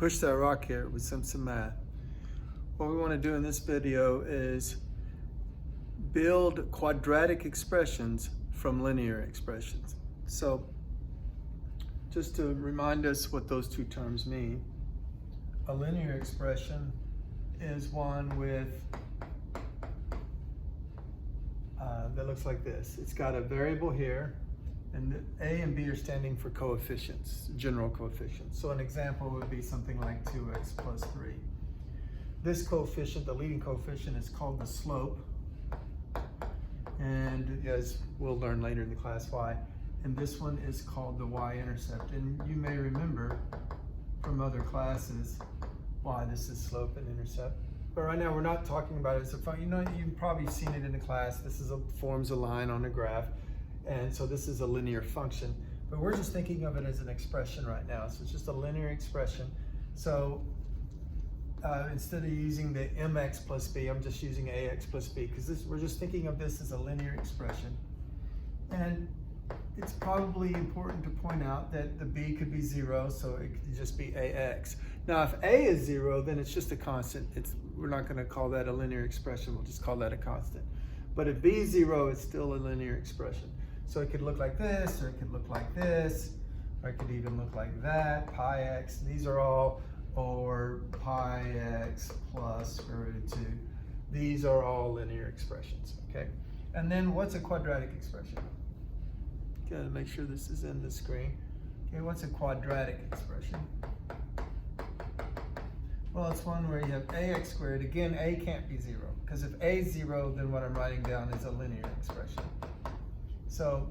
push that rock here with some math. What we want to do in this video is build quadratic expressions from linear expressions. So just to remind us what those two terms mean, a linear expression is one with that looks like this. It's got a variable here, and A and B are standing for coefficients, general coefficients. So an example would be something like 2x plus 3. This coefficient, the leading coefficient, is called the slope, and as we'll learn later in the class why. And this one is called the y-intercept. And you may remember from other classes why this is slope and intercept. But right now we're not talking about it as a function. You've probably seen it in the class. This forms a line on a graph. And so this is a linear function. But we're just thinking of it as an expression right now. So it's just a linear expression. So instead of using the mx plus b, I'm just using ax plus b, because we're just thinking of this as a linear expression. And it's probably important to point out that the b could be 0, so it could just be ax. Now if a is 0, then it's just a constant. We're not going to call that a linear expression, we'll just call that a constant. But if b is 0, it's still a linear expression. So it could look like this, or it could look like this, or it could even look like that, pi x. These are all, or pi x plus square root of 2. These are all linear expressions, okay? And then what's a quadratic expression? Gotta make sure this is in the screen. Okay, what's a quadratic expression? Well, it's one where you have ax squared. Again, a can't be 0, because if a is 0, then what I'm writing down is a linear expression. So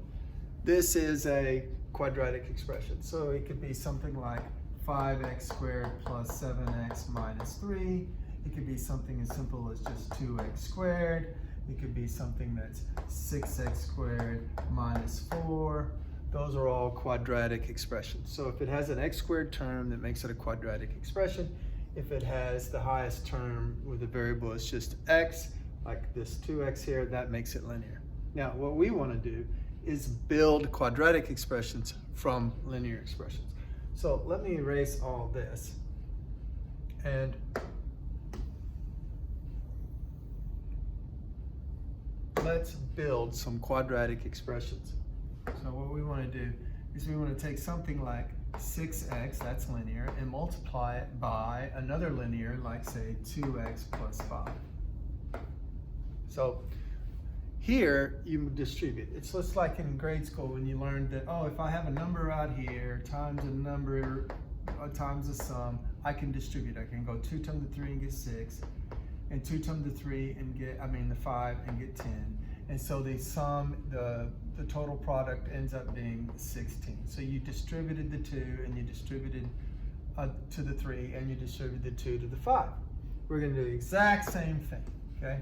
this is a quadratic expression. So it could be something like 5x squared plus 7x minus 3. It could be something as simple as just 2x squared. It could be something that's 6x squared minus 4. Those are all quadratic expressions. So if it has an x squared term, that makes it a quadratic expression. If it has the highest term with the variable is just x, like this 2x here, that makes it linear. Now, what we want to do is build quadratic expressions from linear expressions. So let me erase all this. And let's build some quadratic expressions. So what we want to do is we want to take something like 6x, that's linear, and multiply it by another linear, like say 2x plus 5. So here you distribute. It's just like in grade school when you learned that, oh, if I have a number out here times a number times a sum, I can distribute. I can go 2 times the 3 and get 6, and 2 times the 3 and get, the 5 and get 10. And so the sum, the total product ends up being 16. So you distributed the 2, and you distributed to the 3, and you distributed the 2 to the 5. We're going to do the exact same thing, okay?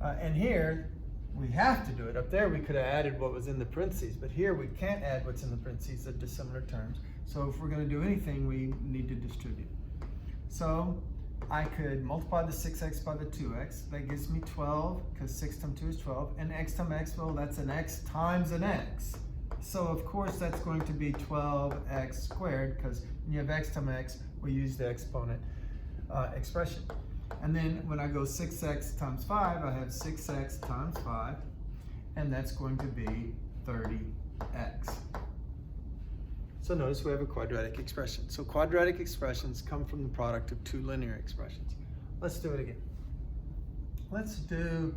And here, we have to do it. Up there, we could have added what was in the parentheses, but here we can't add what's in the parentheses at dissimilar terms. So if we're going to do anything, we need to distribute. So I could multiply the 6x by the 2x. That gives me 12, because 6 times 2 is 12. And x times x, well, that's an x times an x. So of course, that's going to be 12x squared, because when you have x times x, we use the exponent expression. And then when I go 6x times 5, I have 6x times 5, and that's going to be 30x. So notice we have a quadratic expression. So quadratic expressions come from the product of two linear expressions. Let's do it again. Let's do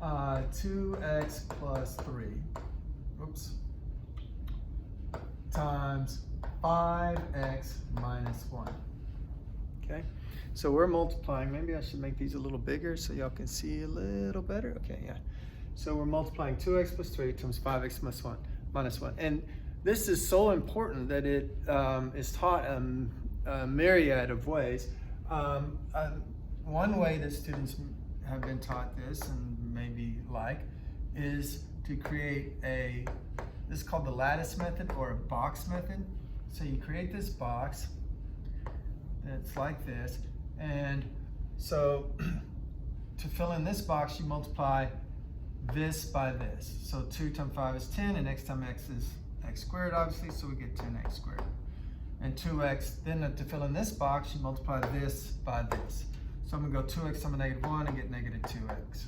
2x plus 3, times 5x minus 1. Okay, so we're multiplying. Maybe I should make these a little bigger so y'all can see a little better. Okay, yeah. So we're multiplying 2x plus 3 times 5x minus 1. And this is so important that it is taught in a myriad of ways. One way that students have been taught this, and maybe like, is to create this is called the lattice method or a box method. So you create this box that's like this, and so to fill in this box, you multiply this by this. So 2 times 5 is 10, and x times x is x squared, obviously, so we get 10x squared. and 2x. Then to fill in this box, you multiply this by this. So I'm going to go 2x times -1 and get -2x.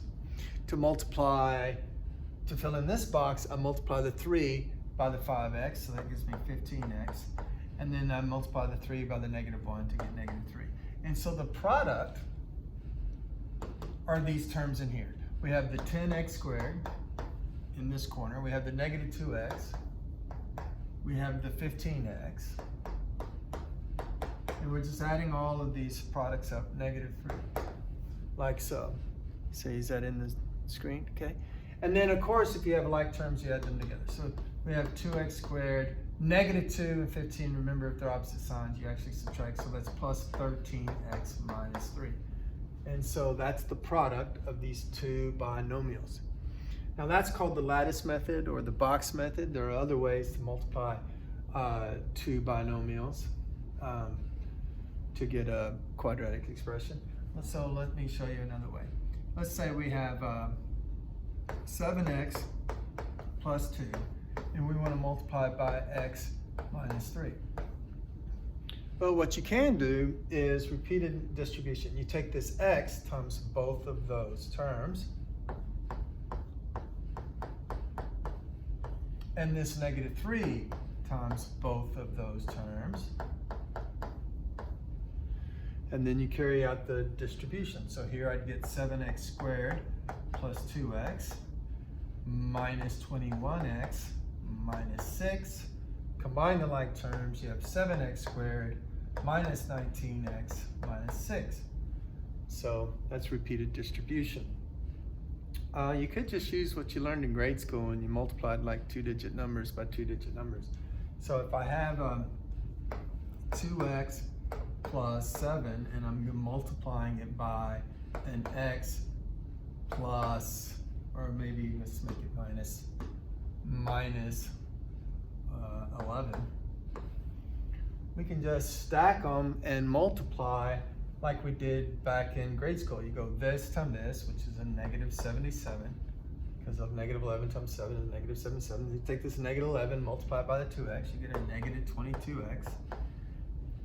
To fill in this box, I multiply the 3 by the 5x, so that gives me 15x. And then I multiply the 3 by the -1 to get -3. And so the product are these terms in here. We have the 10x squared in this corner. We have the -2x. We have the 15x. And we're just adding all of these products up, -3, like so. So is that in the screen? Okay. And then of course, if you have like terms, you add them together. So we have 2x squared, -2 and 15. Remember, if they're opposite signs, you actually subtract. So that's plus 13x minus 3. And so that's the product of these two binomials. Now that's called the lattice method or the box method. There are other ways to multiply two binomials to get a quadratic expression. So let me show you another way. Let's say we have 7x plus 2, and we want to multiply it by x minus 3. Well, what you can do is repeated distribution. You take this x times both of those terms, and this -3 times both of those terms. And then you carry out the distribution. So here I'd get 7x squared plus 2x minus 21x minus 6. Combine the like terms, you have 7x squared minus 19x minus 6. So that's repeated distribution. You could just use what you learned in grade school and you multiplied like 2-digit numbers by 2-digit numbers. So if I have 2x plus 7 and I'm multiplying it by an x plus, or maybe let's make it minus 11. We can just stack them and multiply like we did back in grade school. You go this times this, which is a -77, because of -11 times 7 is -77. You take this -11, multiply it by the 2x, you get a -22x.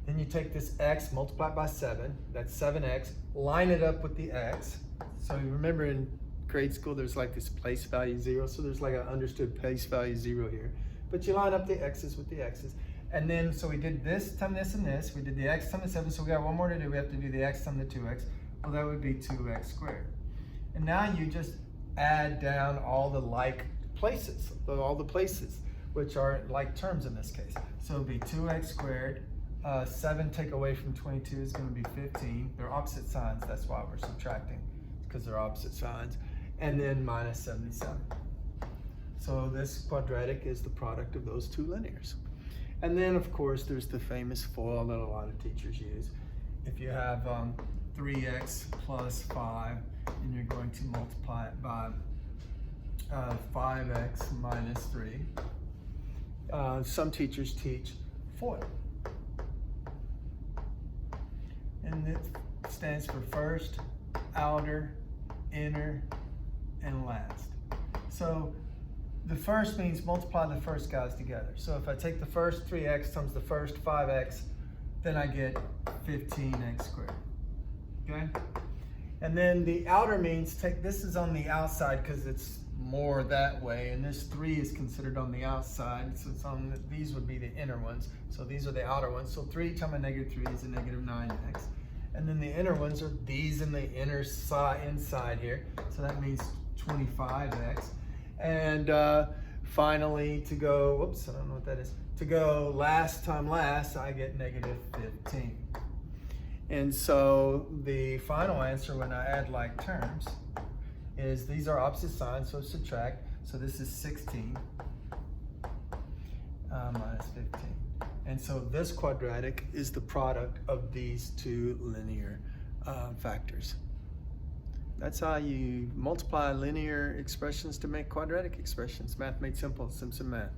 Then you take this x, multiply it by 7, that's 7x, line it up with the x. So you remember in grade school there's like this place value 0, so there's like an understood place value 0 here. But you line up the x's with the x's. And then, so we did this times this and this, we did the x times the 7, so we got one more to do, we have to do the x times the 2x. Well, that would be 2x squared. And now you just add down all the like places, which are like terms in this case. So it would be 2x squared, 7 take away from 22 is going to be 15. They're opposite signs, that's why we're subtracting, because they're opposite signs. And then minus 77. So this quadratic is the product of those two linears. And then of course there's the famous FOIL that a lot of teachers use. If you have 3x plus 5 and you're going to multiply it by 5x minus 3, some teachers teach FOIL. And it stands for first, outer, inner, and last. So the first means multiply the first guys together. So if I take the first 3x times the first 5x, then I get 15x squared, okay? And then the outer means this is on the outside because it's more that way, and this 3 is considered on the outside, so it's on these would be the inner ones. So these are the outer ones. So 3 times a -3 is a -9x. And then the inner ones are these in the inner side, inside here. So that means 25x. And finally, to go, whoops, I don't know what that is. To go last time last, I get -15. And so the final answer when I add like terms is these are opposite signs, so subtract. So this is 16 minus 15. And so this quadratic is the product of these two linear factors. That's how you multiply linear expressions to make quadratic expressions. Math made simple, Simpson Math.